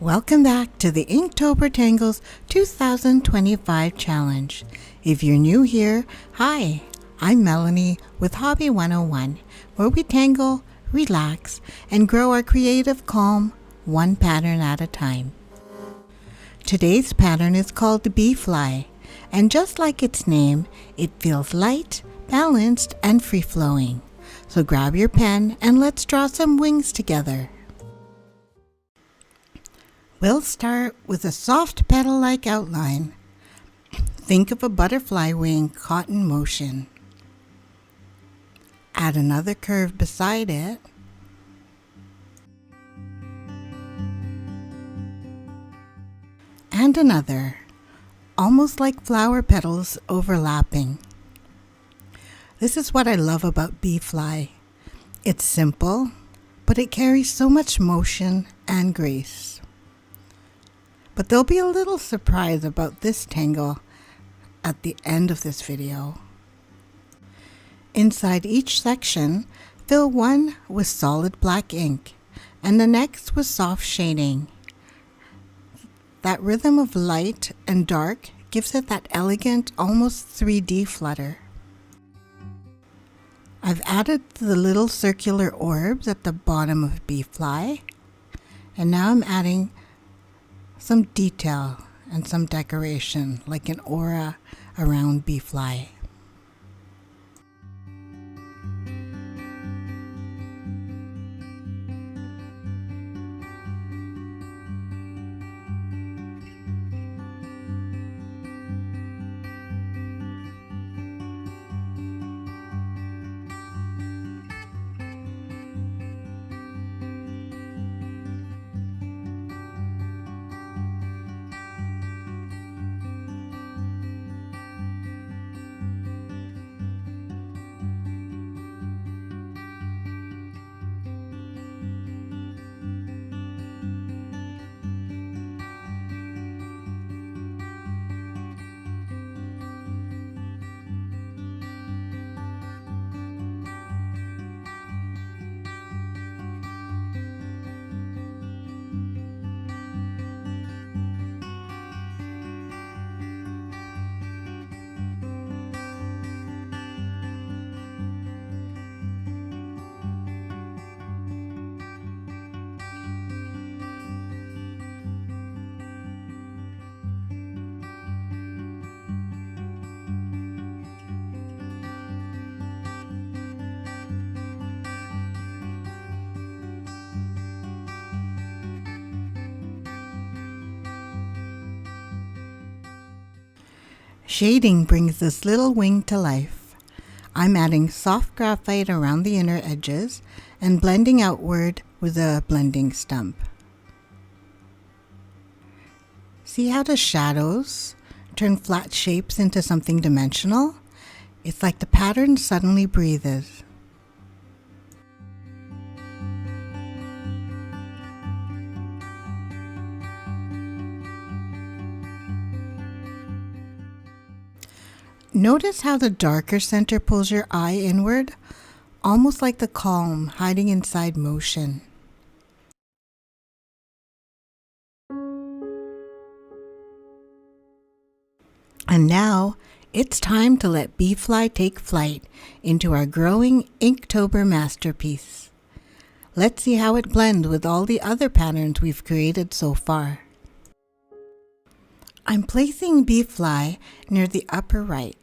Welcome back to the Inktober Tangles 2025 challenge. If you're new here, hi, I'm Melanie with Hobby 101, where we tangle, relax, and grow our creative calm one pattern at a time. Today's pattern is called the Bee Fly, and just like its name, it feels light, balanced, and free-flowing. So grab your pen and let's draw some wings together. We'll start with a soft petal-like outline. Think of a butterfly wing caught in motion. Add another curve beside it. And another, almost like flower petals overlapping. This is what I love about Bee Fly. It's simple, but it carries so much motion and grace. But there'll be a little surprise about this tangle at the end of this video. Inside each section, fill one with solid black ink and the next with soft shading. That rhythm of light and dark gives it that elegant, almost 3D flutter. I've added the little circular orbs at the bottom of Bee Fly, and now I'm adding some detail and some decoration, like an aura around Bee Fly. Shading brings this little wing to life. I'm adding soft graphite around the inner edges and blending outward with a blending stump. See how the shadows turn flat shapes into something dimensional? It's like the pattern suddenly breathes. Notice how the darker center pulls your eye inward, almost like the calm hiding inside motion. And now, it's time to let Bee Fly take flight into our growing Inktober masterpiece. Let's see how it blends with all the other patterns we've created so far. I'm placing Bee Fly near the upper right.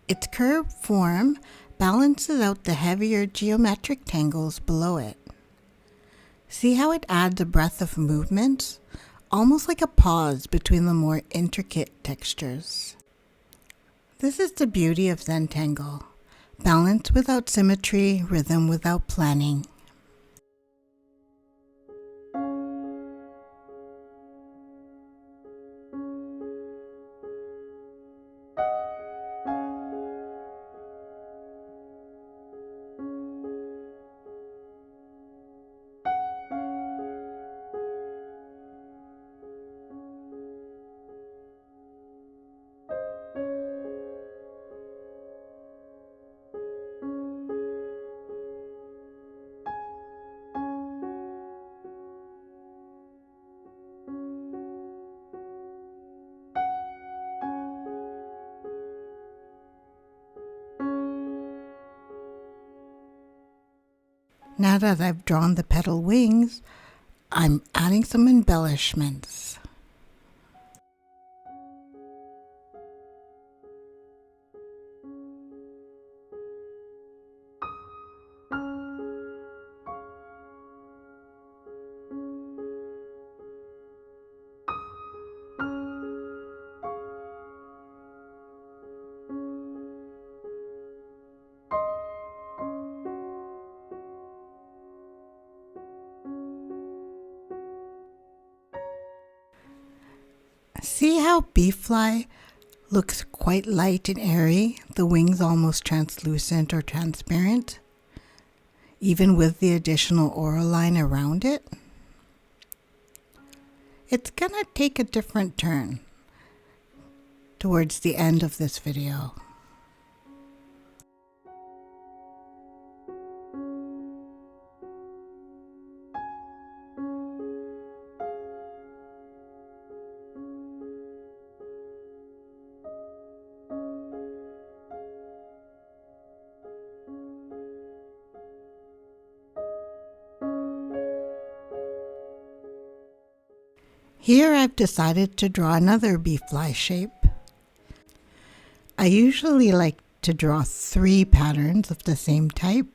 Its curved form balances out the heavier geometric tangles below it. See how it adds a breath of movement, almost like a pause between the more intricate textures. This is the beauty of Zentangle: balance without symmetry, rhythm without planning. Now that I've drawn the petal wings, I'm adding some embellishments. See how bee fly looks quite light and airy, the wings almost translucent or transparent, even with the additional oral line around it? It's gonna take a different turn towards the end of this video. Here I've decided to draw another bee fly shape. I usually like to draw 3 patterns of the same type.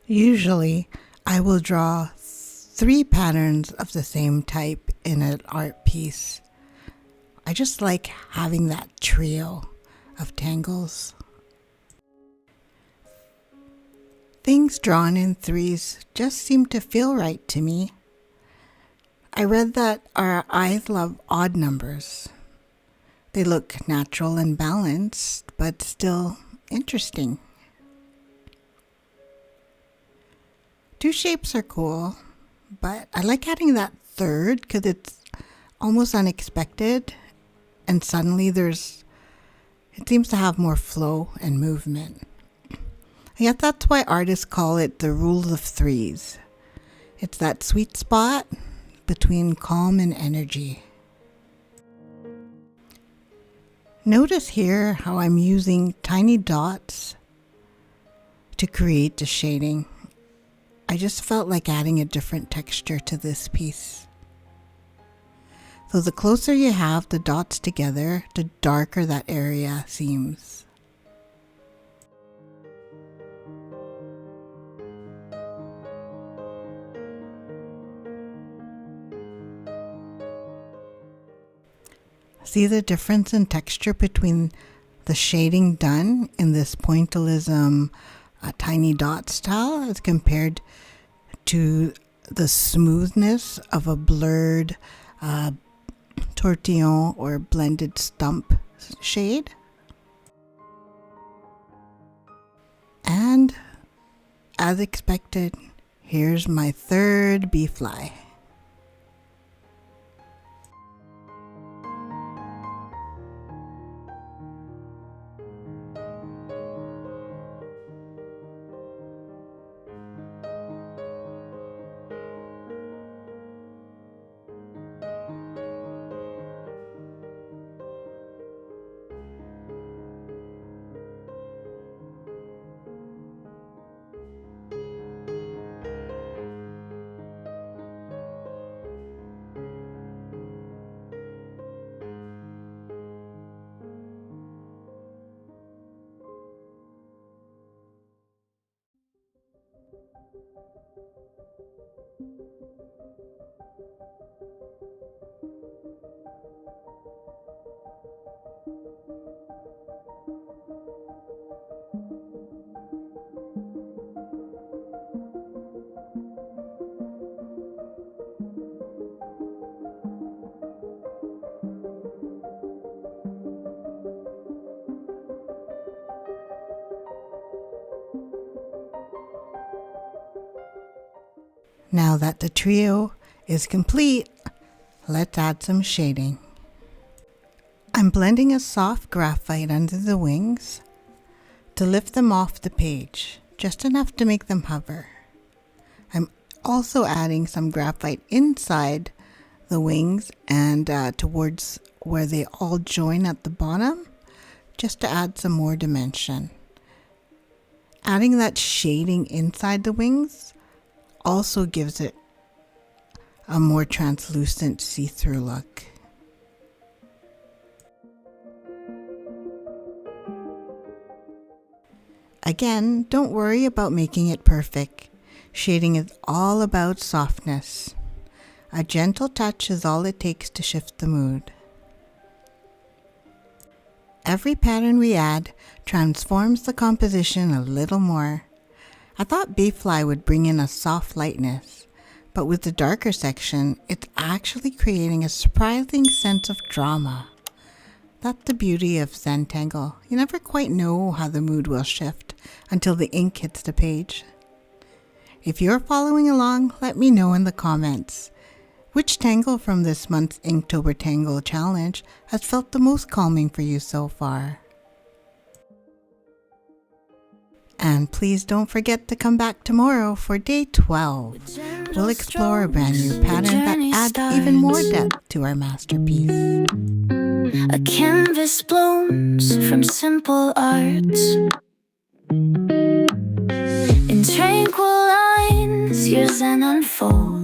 Usually I will draw 3 patterns of the same type in an art piece. I just like having that trio of tangles. Things drawn in 3s just seem to feel right to me. I read that our eyes love odd numbers. They look natural and balanced, but still interesting. 2 shapes are cool, but I like adding that third because it's almost unexpected, and suddenly it seems to have more flow and movement. I guess that's why artists call it the rule of 3s. It's that sweet spot between calm and energy. Notice here how I'm using tiny dots to create the shading. I just felt like adding a different texture to this piece. So the closer you have the dots together, the darker that area seems. See the difference in texture between the shading done in this Pointillism tiny dot style as compared to the smoothness of a blurred tortillon or blended stump shade. And as expected, here's my third bee fly. Now that the trio is complete, let's add some shading. I'm blending a soft graphite under the wings to lift them off the page, just enough to make them hover. I'm also adding some graphite inside the wings and towards where they all join at the bottom, just to add some more dimension. Adding that shading inside the wings also gives it a more translucent see-through look. Again, don't worry about making it perfect. Shading is all about softness. A gentle touch is all it takes to shift the mood. Every pattern we add transforms the composition a little more. I thought Bayfly would bring in a soft lightness, but with the darker section, it's actually creating a surprising sense of drama. That's the beauty of Zentangle. You never quite know how the mood will shift until the ink hits the page. If you're following along, let me know in the comments. Which tangle from this month's Inktober Tangle challenge has felt the most calming for you so far? And please don't forget to come back tomorrow for day 12. We'll explore a brand new pattern that adds even more depth to our masterpiece. A canvas blooms from simple arts. In tranquil lines, your Zen unfolds.